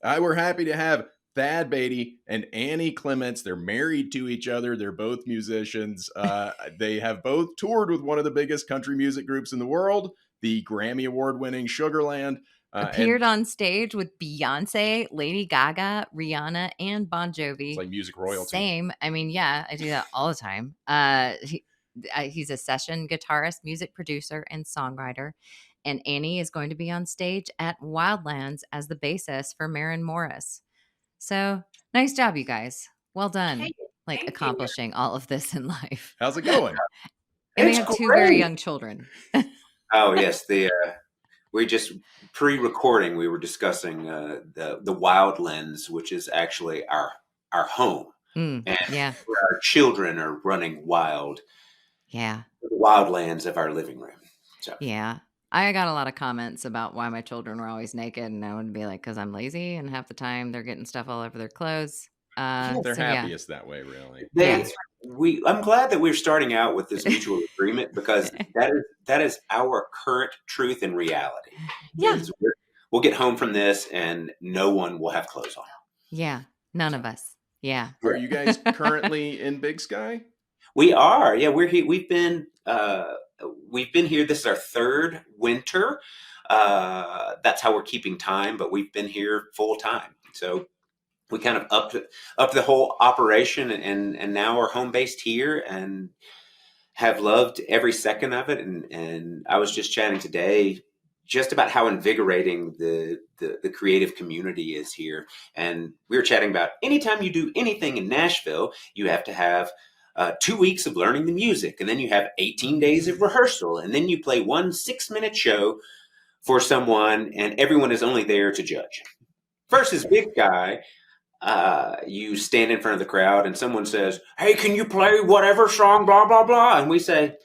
We're happy to have Thad Beaty and Annie Clements. They're married to each other. They're both musicians. They have both toured with one of the biggest country music groups in the world, the Grammy Award-winning Sugarland. Appeared on stage with Beyonce, Lady Gaga, Rihanna, and Bon It's Jovi. like music royalty. Same. I mean, yeah, I do that all the time. He's a session guitarist, music producer, and songwriter. And Annie is going to be on stage at Wildlands as the bassist for Maren Morris. So nice job, you guys. Well done. Like Thank you. accomplishing all of this in life. How's it going? And they It's have two great. very young children. Oh yes, we just pre-recording. We were discussing the Wildlands, which is actually our home, and Yeah. where our children are running wild. Yeah. The wildlands of our living room. So Yeah. I got a lot of comments about why my children were always naked, and I would be like, because I'm lazy, and half the time they're getting stuff all over their clothes. They're so, happiest that way, really. I'm glad that we're starting out with this mutual agreement, because that is our current truth and reality. Yeah. We'll get home from this and no one will have clothes on. Yeah. None of us. Yeah. Are you guys currently in Big Sky? We are. Yeah, we're here. We've been here. This is our third winter. That's how we're keeping time, but we've been here full time. So we kind of upped the whole operation, and now we're home based here and have loved every second of it. And I was just chatting today just about how invigorating the creative community is here. And we were chatting about anytime you do anything in Nashville, you have to have 2 weeks of learning the music, and then you have 18 days of rehearsal, and then you play 1 6-minute show for someone, and everyone is only there to judge. Versus Big Sky, you stand in front of the crowd and someone says, "Hey, can you play whatever song, blah, blah, blah?" And we say,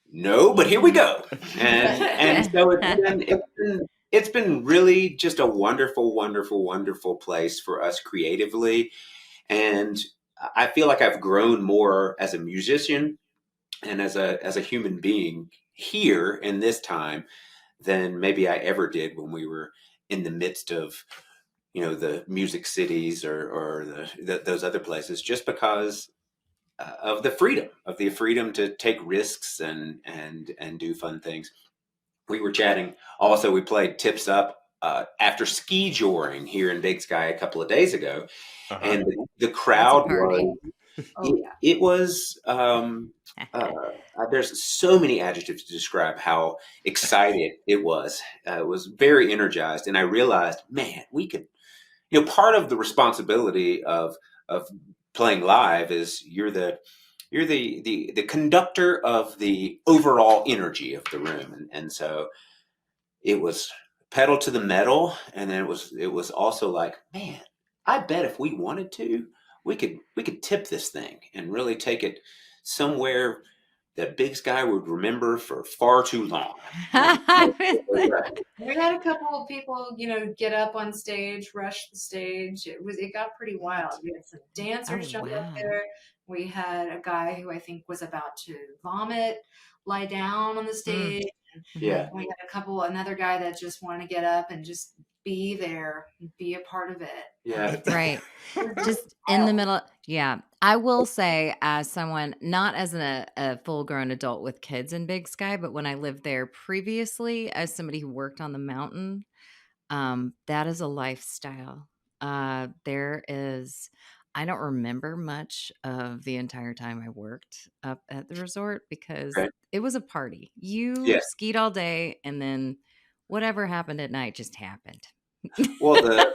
"No, but here we go." And so it's been really just a wonderful, wonderful, wonderful place for us creatively. And I feel like I've grown more as a musician and as a human being here in this time than maybe I ever did when we were in the midst of, the music cities or those other places, just because of the freedom to take risks and do fun things. We were chatting. Also, we played Tips Up after ski joring here in Big Sky a couple of days ago, and the crowd was. It was. There's so many adjectives to describe how excited it was. It was very energized, and I realized, man, we could. Part of the responsibility of playing live is you're the conductor of the overall energy of the room, and so it was pedal to the metal, and then it was also like, man, I bet if we wanted to, we could tip this thing and really take it somewhere that Big Sky would remember for far too long. We had a couple of people, get up on stage, rush the stage. It got pretty wild. We had some dancers jump up there. We had a guy who I think was about to vomit, lie down on the stage. Yeah. We had another guy that just wanted to get up and just be there, be a part of it. Yeah. Right. Just in the middle. Yeah. I will say, as someone, not as a full-grown adult with kids in Big Sky, but when I lived there previously as somebody who worked on the mountain, that is a lifestyle. There is, I don't remember much of the entire time I worked up at the resort because it was a party. You skied all day, and then whatever happened at night just happened. Well,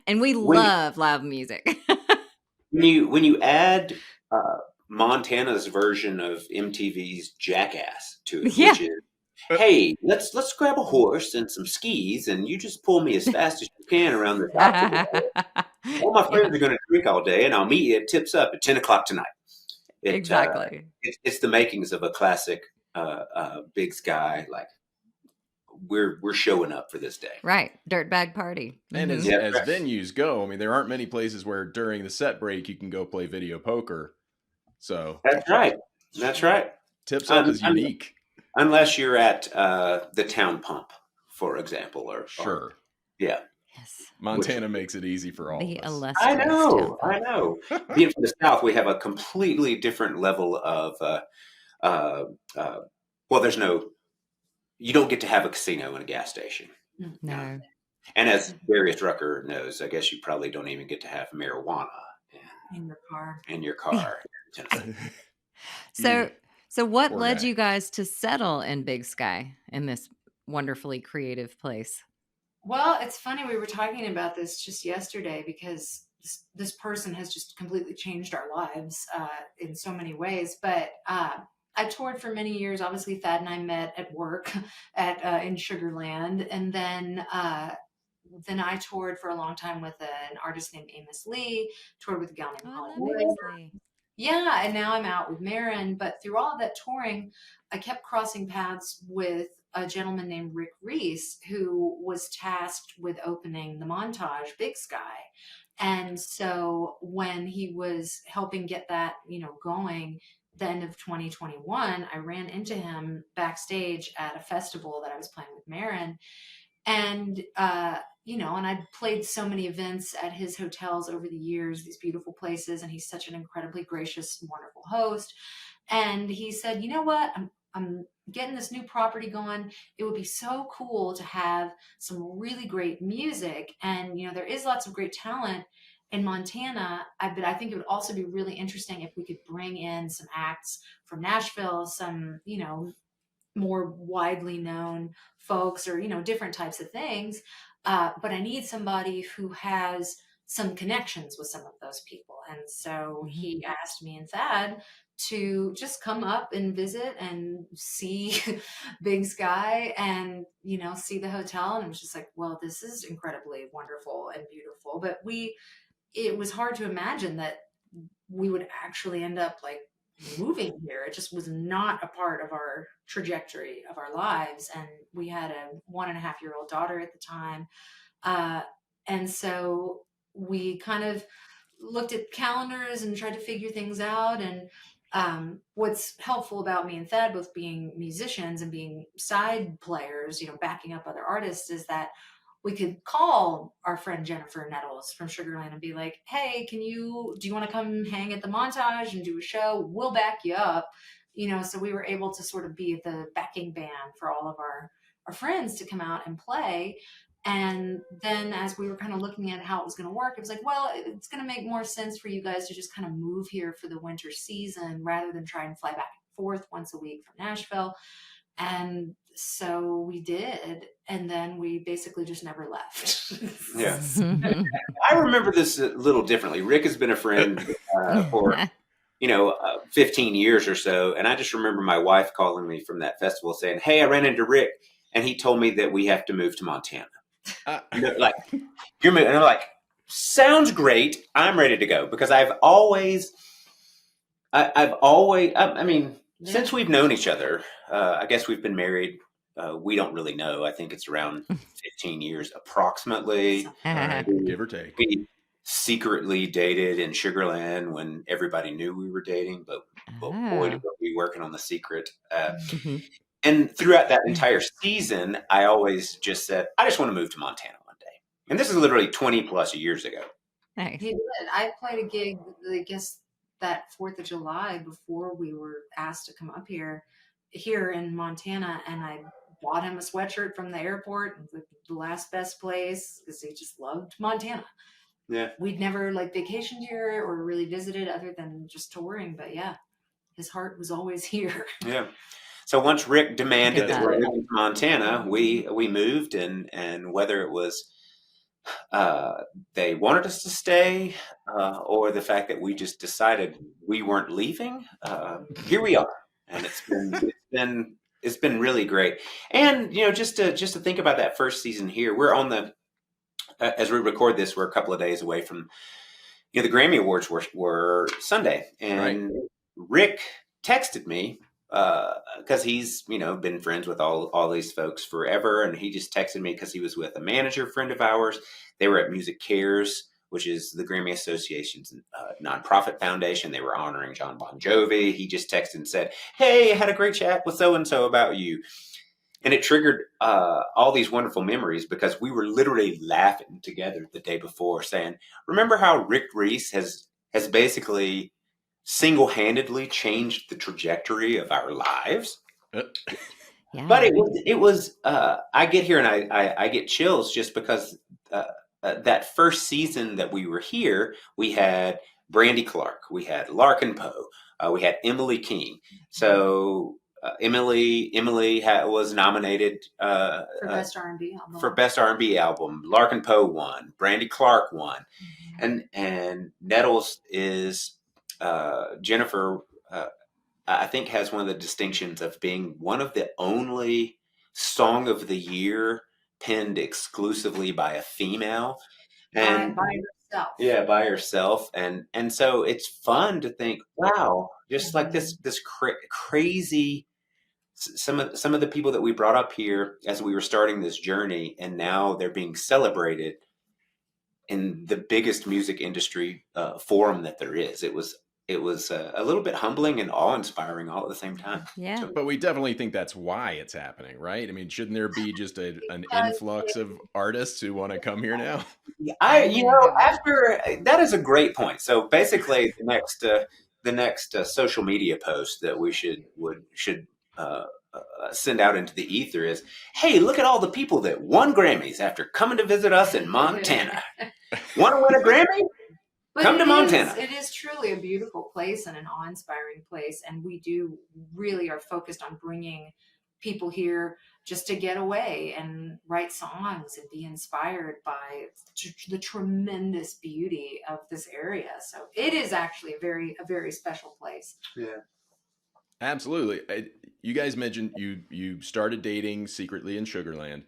and we love live music. When you add Montana's version of MTV's Jackass to it, which is, hey, let's grab a horse and some skis, and you just pull me as fast as you can around the top. All my friends are going to drink all day, and I'll meet you at Tips Up at 10 o'clock tonight. Exactly. It's the makings of a classic Big Sky. Like we're showing up for this day, right? Dirtbag party. And as venues go, I mean, there aren't many places where during the set break you can go play video poker. So that's right. Tips Up is unique, unless you're at the Town Pump, for example, or sure. Yeah. Yes. Montana makes it easy for all The of us. illustrious Tampa. I know. Being from the South, we have a completely different level of, well, you don't get to have a casino and a gas station. No. And as Darius Rucker knows, I guess you probably don't even get to have marijuana in your car. in your car in Tennessee. So what Poor led guy. you guys to settle in Big Sky, in this wonderfully creative place? Well, it's funny. We were talking about this just yesterday because this person has just completely changed our lives in so many ways. But I toured for many years. Obviously, Thad and I met at work in Sugarland, and then I toured for a long time with an artist named Amos Lee. Toured with a gal named Oh, I Holly love Wood. Amos Lee. Yeah, and now I'm out with Marin. But through all of that touring, I kept crossing paths with a gentleman named Rick Reese, who was tasked with opening the Montage Big Sky. And so when he was helping get that, going, the end of 2021, I ran into him backstage at a festival that I was playing with Marin. And and I'd played so many events at his hotels over the years, these beautiful places, and he's such an incredibly gracious, wonderful host. And he said, "You know what? I'm getting this new property going. It would be so cool to have some really great music, and there is lots of great talent in Montana. But I think it would also be really interesting if we could bring in some acts from Nashville, some more widely known folks, or different types of things, but I need somebody who has some connections with some of those people." And so he asked me and Thad to just come up and visit and see Big Sky and see the hotel. And it was just like, well, this is incredibly wonderful and beautiful, but it was hard to imagine that we would actually end up like moving here. It just was not a part of our trajectory of our lives. And we had a 1.5-year-old daughter at the time. And so we kind of looked at calendars and tried to figure things out. And what's helpful about me and Thad both being musicians and being side players, backing up other artists, is that we could call our friend Jennifer Nettles from Sugarland and be like, "Hey, do you want to come hang at the Montage and do a show? We'll back you up." So we were able to sort of be the backing band for all of our friends to come out and play. And then as we were kind of looking at how it was going to work, it was like, well, it's going to make more sense for you guys to just kind of move here for the winter season rather than try and fly back and forth once a week from Nashville. And so we did, and then we basically just never left. Yeah. I remember this a little differently. Rick has been a friend for 15 years or so, and I just remember my wife calling me from that festival saying, "Hey, I ran into Rick, and he told me that we have to move to Montana." Like, you're moving, and I'm like, "Sounds great. I'm ready to go," because I mean, since we've known each other, I guess we've been married. We don't really know. I think it's around 15 years approximately. Give or take. We secretly dated in Sugarland when everybody knew we were dating, but boy, did we working on the secret. And throughout that entire season, I always just said, I just want to move to Montana one day. And this is literally 20 plus years ago. Nice. He did. I played a gig, I guess, that 4th of July before we were asked to come up here in Montana, and I bought him a sweatshirt from the airport, the last best place, because he just loved Montana. Yeah. We'd never vacationed here or really visited other than just touring, but yeah, his heart was always here. Yeah. So once Rick demanded that we're moving to Montana, we moved, and whether it was they wanted us to stay or the fact that we just decided we weren't leaving, here we are, and it's been really great. And just to think about that first season here, we're on the as we record this, we're a couple of days away from the Grammy Awards were Sunday, and Rick texted me because he's been friends with all these folks forever, and he just texted me because he was with a manager friend of ours. They were at Music Cares, which is the Grammy Association's nonprofit foundation. They were honoring John Bon Jovi. He just texted and said, "Hey, I had a great chat with so and so about you." and it triggered all these wonderful memories because we were literally laughing together the day before, saying, "Remember how Rick Reese has basically single-handedly changed the trajectory of our lives?" But Yeah. it was I get here and I get chills just because that first season that we were here, we had Brandy Clark, we had Larkin Poe, we had Emily King. So Emily was nominated For best R&B album. for best R&B album. Larkin Poe won. Brandy Clark won, and Nettles is Jennifer. I think has one of the distinctions of being one of the only song of the year penned exclusively by a female, and by herself. yeah, by herself, and so it's fun to think, wow, just like this crazy. Some of the people that we brought up here as we were starting this journey, and now they're being celebrated in the biggest music industry forum that there is. It was a little bit humbling and awe-inspiring all at the same time. Yeah. But we definitely think that's why it's happening, right? I mean, shouldn't there be just an influx of artists who want to come here now? After that is a great point. So basically, the next social media post that we should send out into the ether is, "Hey, look at all the people that won Grammys after coming to visit us in Montana. Want to win a Grammy? But Come to Montana." It is truly a beautiful place and an awe-inspiring place, and we do really are focused on bringing people here just to get away and write songs and be inspired by the tremendous beauty of this area. So it is actually a very special place. Yeah. Absolutely. You guys mentioned you started dating secretly in Sugarland.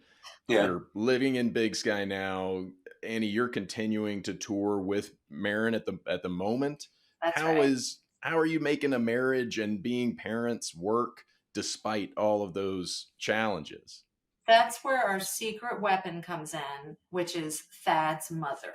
Yeah. You're living in Big Sky now. Annie, you're continuing to tour with Marin at the moment. That's How right. how are you making a marriage and being parents work despite all of those challenges? That's where our secret weapon comes in, which is Thad's mother,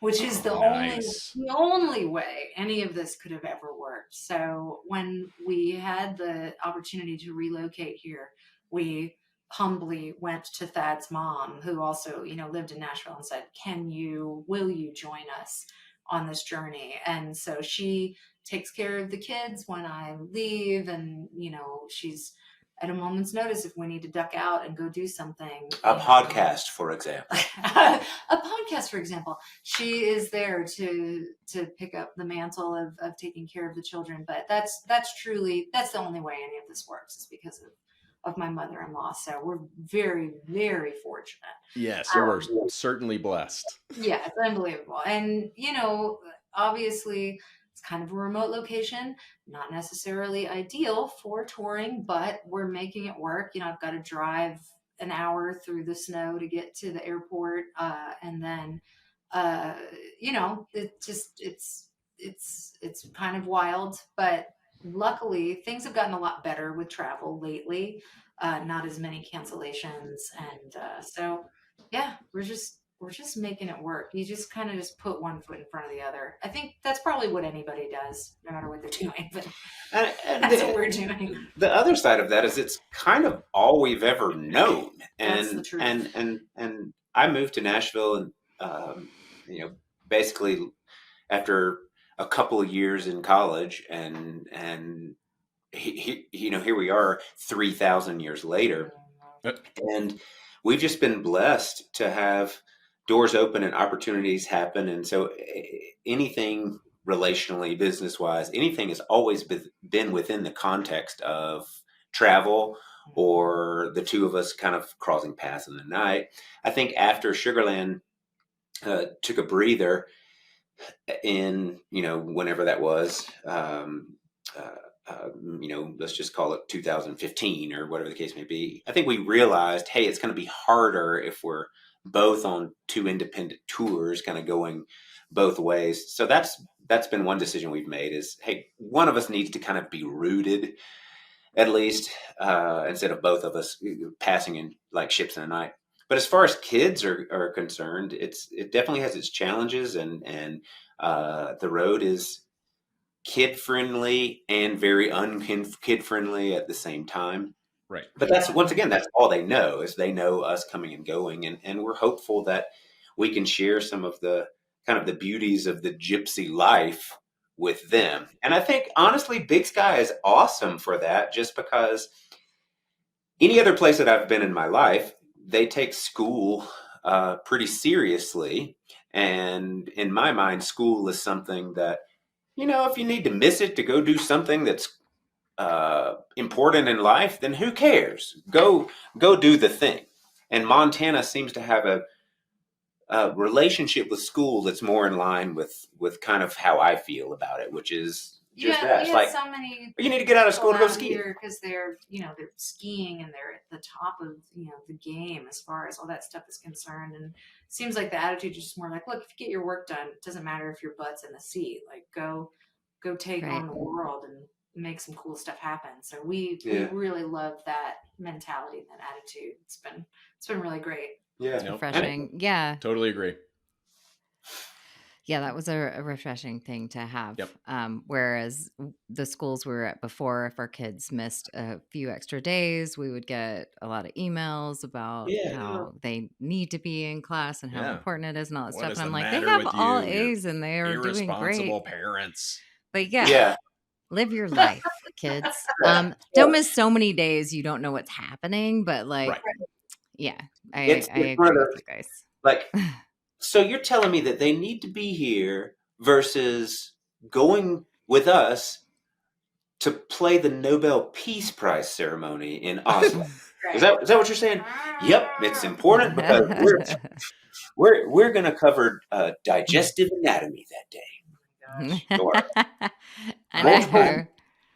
which is Nice. the only way any of this could have ever worked. So when we had the opportunity to relocate here, we humbly went to Thad's mom, who also, lived in Nashville, and said, will you join us on this journey? And so she takes care of the kids when I leave, and, she's at a moment's notice if we need to duck out and go do something. A podcast, for example. A podcast, for example. She is there to pick up the mantle of taking care of the children. But that's the only way any of this works, is because of my mother-in-law. So we're very, very fortunate. Yes, you are certainly blessed. Yeah, it's unbelievable. And, obviously it's kind of a remote location, not necessarily ideal for touring, but we're making it work. I've got to drive an hour through the snow to get to the airport. And then, it's kind of wild, but luckily things have gotten a lot better with travel lately. Not as many cancellations. And, so yeah, we're just making it work. You just kind of just put one foot in front of the other. I think that's probably what anybody does, no matter what they're doing. But and that's what we're doing. The other side of that is it's kind of all we've ever known. That's the truth. And I moved to Nashville, and basically after a couple of years in college, and here we are 3,000 years later, and we've just been blessed to have doors open and opportunities happen. And so anything relationally, business wise, anything has always been within the context of travel or the two of us kind of crossing paths in the night. I think after Sugarland took a breather in, whenever that was, let's just call it 2015 or whatever the case may be. I think we realized, hey, it's going to be harder if we're both on two independent tours, kind of going both ways. So that's been one decision we've made is, hey, one of us needs to kind of be rooted, at least, instead of both of us passing in like ships in the night. But as far as kids are concerned, it definitely has its challenges, and the road is kid friendly and very unkid friendly at the same time. Right. But that's, once again, that's all they know, is they know us coming and going. And we're hopeful that we can share some of the kind of the beauties of the gypsy life with them. And I think, honestly, Big Sky is awesome for that, just because any other place that I've been in my life, they take school pretty seriously. And in my mind, school is something that, if you need to miss it to go do something that's important in life, then who cares? Go do the thing. And Montana seems to have a relationship with school that's more in line with kind of how I feel about it, which is just that. It's like, so many you need to get out of school to go ski. because they're skiing and they're at the top of the game as far as all that stuff is concerned. And it seems like the attitude is just more like, look, if you get your work done, it doesn't matter if your butt's in the seat. Like go take on the world and make some cool stuff happen. So we really love that mentality and that attitude. It's been really great. Yeah, it's refreshing. Yeah, totally agree. Yeah, that was a refreshing thing to have. Yep. Whereas the schools we were at before, if our kids missed a few extra days, we would get a lot of emails about how they need to be in class and how important it is and all that stuff. And I'm like, they have all A's and they are doing great. Irresponsible parents. But live your life, kids. Don't miss so many days you don't know what's happening. But like, I agree with you guys. Like, so you're telling me that they need to be here versus going with us to play the Nobel Peace Prize ceremony in Oslo. Is that what you're saying? Yep, it's important because we're going to cover digestive anatomy that day. Sure.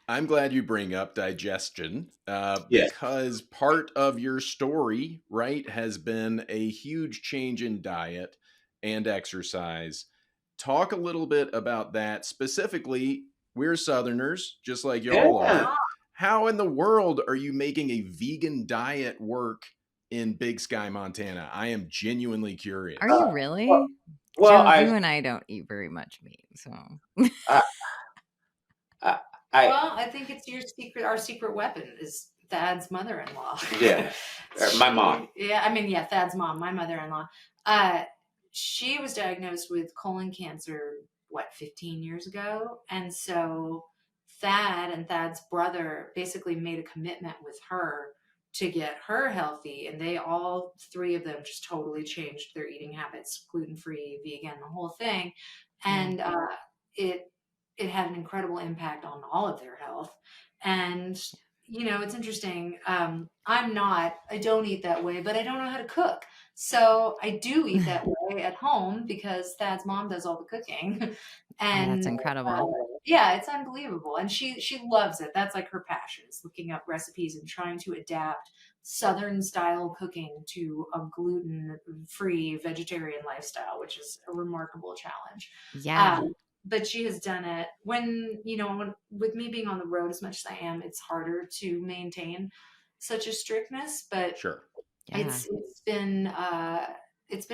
I'm glad you bring up digestion because part of your story, right, has been a huge change in diet and exercise. Talk a little bit about that. Specifically, we're Southerners, just like y'all are. How in the world are you making a vegan diet work in Big Sky, Montana? I am genuinely curious. Are you really? Well, Joe, you and I don't eat very much meat, so. I think it's our secret weapon is Thad's mother-in-law. Yeah, my mom. Thad's mom, my mother-in-law. She was diagnosed with colon cancer, 15 years ago? And so Thad and Thad's brother basically made a commitment with her to get her healthy. And they all three of them just totally changed their eating habits, gluten-free, vegan, the whole thing. And it had an incredible impact on all of their health. And, it's interesting. I don't eat that way, but I don't know how to cook. So I do eat that way at home because Thad's mom does all the cooking. And that's incredible. It's unbelievable. And she loves it. That's like her passion, is looking up recipes and trying to adapt Southern style cooking to a gluten-free vegetarian lifestyle, which is a remarkable challenge. Yeah. But she has done it when with me being on the road as much as I am, it's harder to maintain such a strictness, but sure. It's been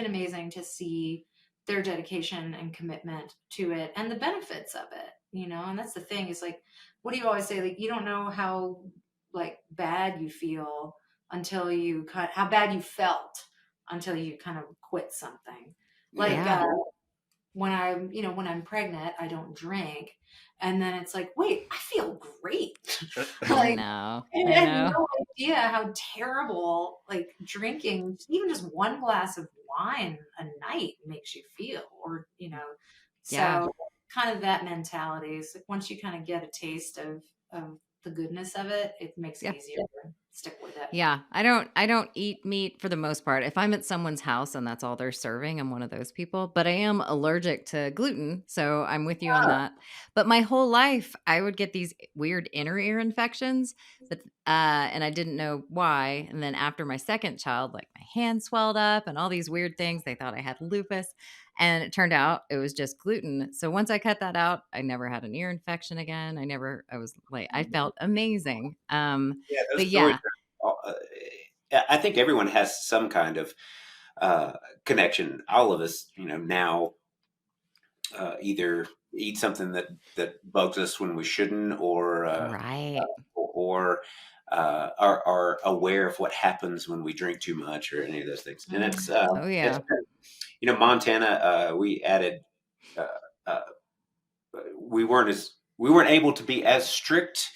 amazing to see their dedication and commitment to it and the benefits of it, and that's the thing is like, what do you always say? Like, you don't know how bad you feel until how bad you felt until you kind of quit something. When I'm pregnant, I don't drink. And then it's like, wait, I feel great. I know. I had no idea how terrible drinking even just one glass of wine a night makes you feel, or so kind of that mentality is like, once you kind of get a taste of the goodness of it, it makes it easier to stick with it. Yeah. I don't eat meat for the most part. If I'm at someone's house and that's all they're serving, I'm one of those people, but I am allergic to gluten. So I'm with you on that. But my whole life I would get these weird inner ear infections, and I didn't know why. And then after my second child, my hand swelled up and all these weird things. They thought I had lupus. And it turned out it was just gluten. So once I cut that out, I never had an ear infection again. I felt amazing. I think everyone has some kind of connection. All of us, now either eat something that bugs us when we shouldn't, or are aware of what happens when we drink too much or any of those things. And Oh it's yeah. Montana. We added. Uh, uh, we weren't able to be as strict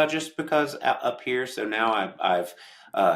just because up here. So now I've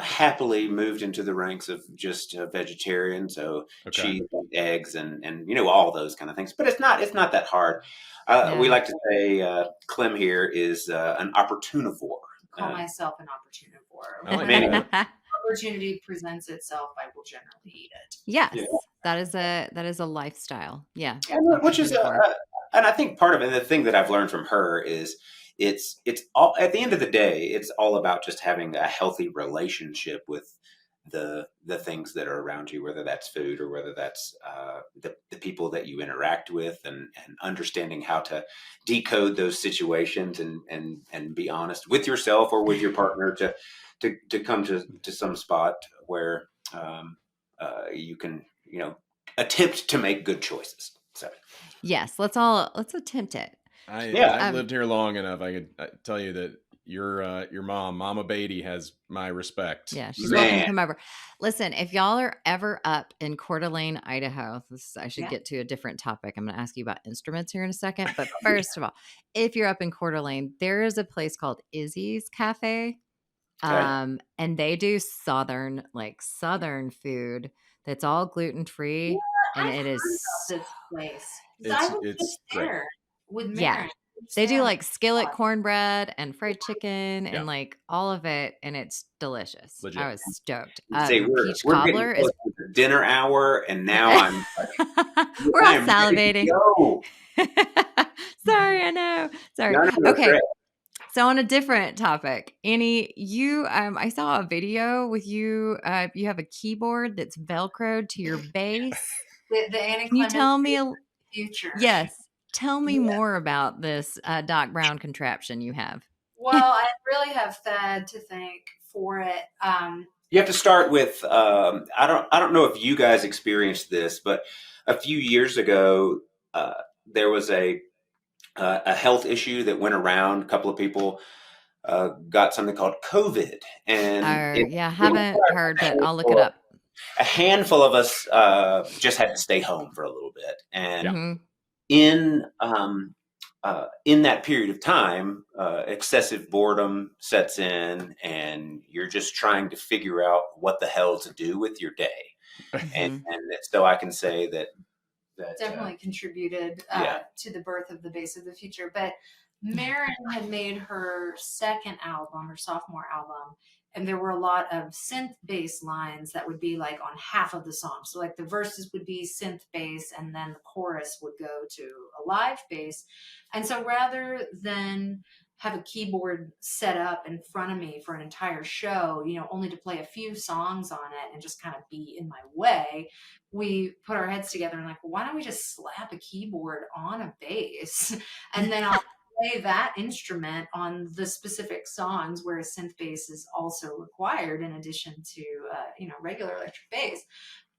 happily moved into the ranks of just vegetarian. So Okay. cheese, and eggs, and all those kind of things. But it's not that hard. We Yeah. like to say Clem here is an opportunivore. Call myself an opportunivore. I like Many- that. Opportunity presents itself, I will generally eat it. Yes, Yeah. that is a lifestyle. Yeah, Which is opportunivore. and I think part of it, the thing that I've learned from her is it's all at the end of the day, it's all about just having a healthy relationship with the things that are around you, whether that's food or whether that's the people that you interact with, and understanding how to decode those situations and be honest with yourself or with your partner to come to some spot where you can attempt to make good choices. So Yes, let's attempt it. Yeah. I've lived here long enough. I could tell you that your mom, Mama Beaty, has my respect. Yeah, she's Man. welcome to come over. Listen, if y'all are ever up in Coeur d'Alene, Idaho, I should Yeah. get to a different topic. I'm going to ask you about instruments here in a second. But first of all, if you're up in Coeur d'Alene, there is a place called Izzy's Cafe. Okay. And they do southern food that's all gluten free, and I've it heard is about this place. 'Cause It's I was it's just great. there with Yeah. Maren. They do Yeah. like skillet cornbred and fried chicken Yeah. and like all of it, and it's delicious. Legit. I was stoked. Say Peach we're getting cobbler close is. to the dinner hour, and now I'm We're all I am ready to salivating. go. Sorry, I know. Sorry. No Okay. stress. So on a different topic, Annie, you I saw a video with you. You have a keyboard that's velcroed to your bass. The Annie Can you Clements tell me future. yes, tell me Yeah. more about this Doc Brown contraption you have. Well, I really have Thad to thank for it. You have to start with I don't know if you guys experienced this, but a few years ago there was a health issue that went around. A couple of people got something called COVID, and Yeah, haven't heard, but I'll look it up. a handful of us just had to stay home for a little bit, and Mhm. in that period of time, excessive boredom sets in, and you're just trying to figure out what the hell to do with your day. And so I can say that definitely contributed yeah. to the birth of the Bass of the Future. But Maren had made her second album, her sophomore album, and there were a lot of synth bass lines that would be like on half of the song. So like the verses would be synth bass, and then the chorus would go to a live bass. And so rather than have a keyboard set up in front of me for an entire show, only to play a few songs on it and just kind of be in my way, we put our heads together and like, well, why don't we just slap a keyboard on a bass and then I'll play that instrument on the specific songs where a synth bass is also required in addition to regular electric bass.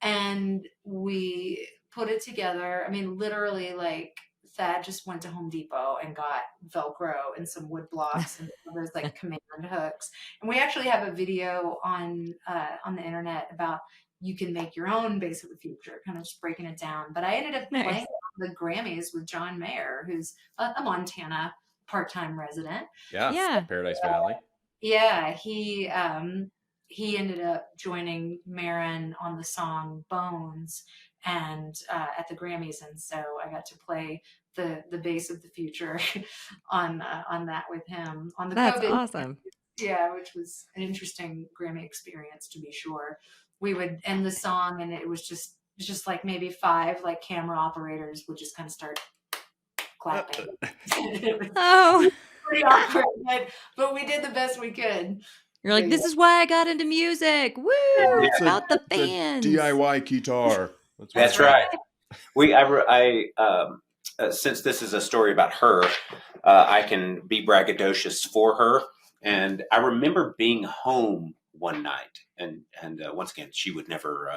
And we put it together. I mean, literally, like Thad just went to Home Depot and got Velcro and some wood blocks and those like command hooks. And we actually have a video on the internet about you can make your own Bass of the Future, kind of just breaking it down. But I ended up playing the Grammys with John Mayer, who's a Montana part-time resident. Yeah. Paradise Valley. Yeah, he ended up joining Maren on the song Bones and at the Grammys, and so I got to play the Bass of the Future on that with him on the That's COVID. awesome. Yeah, which was an interesting Grammy experience to be sure. We would end the song and it was just like maybe 5 like camera operators would just kind of start clapping. Oh, pretty awkward, but we did the best we could. You're like, this is why I got into music. Woo! It's about the fans. DIY guitar. That's right. Since this is a story about her, I can be braggadocious for her. And I remember being home one night, and once again, she would never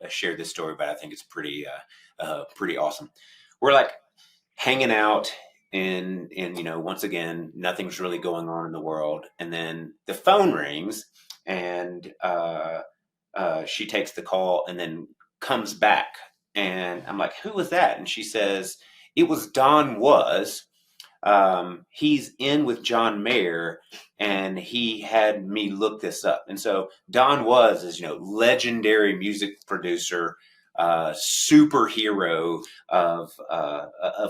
share this story, but I think it's pretty awesome. We're like hanging out and once again, nothing's really going on in the world. And then the phone rings, and she takes the call and then comes back. And I'm like, who was that? And she says, it was Don Was. He's in with John Mayer, and he had me look this up. And so Don Was is, legendary music producer, superhero of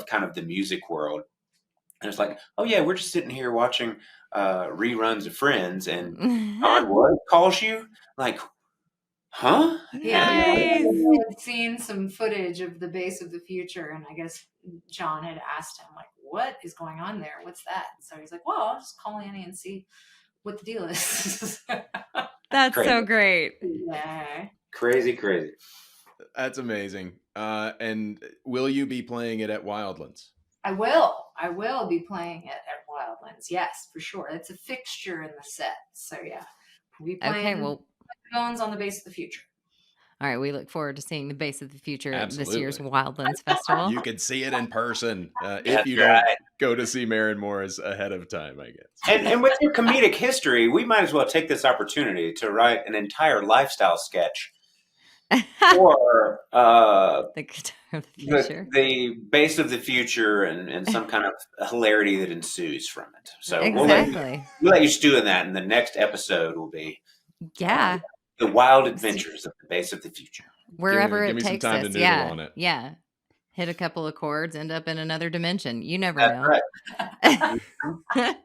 kind of the music world. And it's like, oh yeah, we're just sitting here watching reruns of Friends, and Don Was calls you, like, huh? Yeah, Nice. I had seen some footage of the Base of the Future, and I guess John had asked him, like, what is going on there? What's that? So he's like, well, I'll just call Annie and see what the deal is. That's Crazy. so great. Yeah. Crazy. That's amazing. And will you be playing it at Wildlands? I will be playing it at Wildlands. Yes, for sure. It's a fixture in the set. So yeah, we'll be playing Okay, well, Bones on the Base of the Future. all right, we look forward to seeing the Base of the Future at this year's Absolutely. Wildlands Festival. You could see it in person if That's you don't right. go to see Maren Morris ahead of time, I guess. And with your comedic history, we might as well take this opportunity to write an entire lifestyle sketch for The Guitar of the Future. the Base of the Future and some kind of hilarity that ensues from it. So Exactly. we'll let you stew in that, and the next episode will be Yeah. the wild adventures of the Base of the Future. Wherever give me it some takes time to us. noodle Yeah. on it. Yeah. Hit a couple of chords, end up in another dimension. You never That's know. right.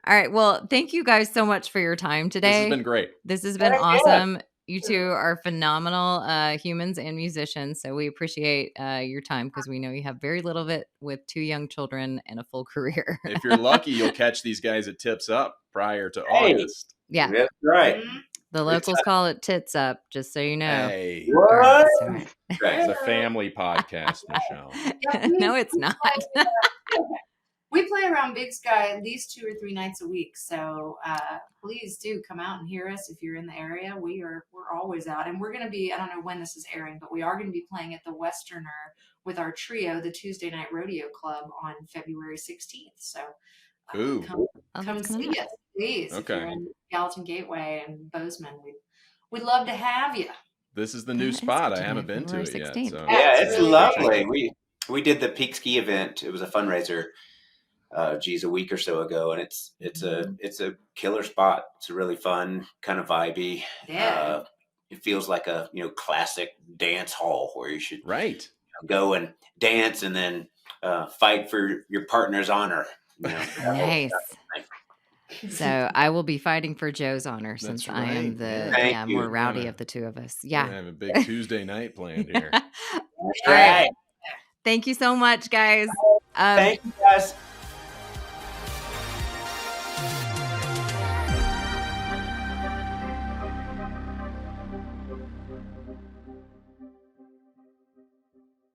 All right. Well, thank you guys so much for your time today. This has been great. This has been Heck yeah. awesome. You two are phenomenal humans and musicians. So we appreciate your time because we know you have very little of it with 2 young children and a full career. If you're lucky, you'll catch these guys at Tips Up prior to Hey. August. Yeah. That's right. Mhm. The locals call it Tits Up, just so you know. Hey, All right, What? sorry. it's a family podcast, Michelle. No, it's not. We play around Big Sky at least 2 or 3 nights a week. So please do come out and hear us if you're in the area. We're always out, and we're going to be, I don't know when this is airing, but we are going to be playing at the Westerner with our trio, the Tuesday Night Rodeo Club, on February 16th. So Ooh. come Oh, come that's coming see up. us, please. If Okay. you're in Gallatin Gateway and Bozeman, we'd love to have you. This is the new That is spot. I good to haven't know, been to February it yet. 16th. So. Yeah, That's it's really lovely. great. We did the Peak Ski event. It was a fundraiser, a week or so ago, and it's a killer spot. It's a really fun, kind of vibey. Yeah. It feels like a classic dance hall where you should Right. go and dance and then fight for your partner's honor. Nice. So I will be fighting for Joe's honor since I am right, the yeah. Thank more you. rowdy Gonna- of the two of us. I Yeah. have a big Tuesday night planned here. That's All right. right. Thank you so much, guys. Thank you, guys.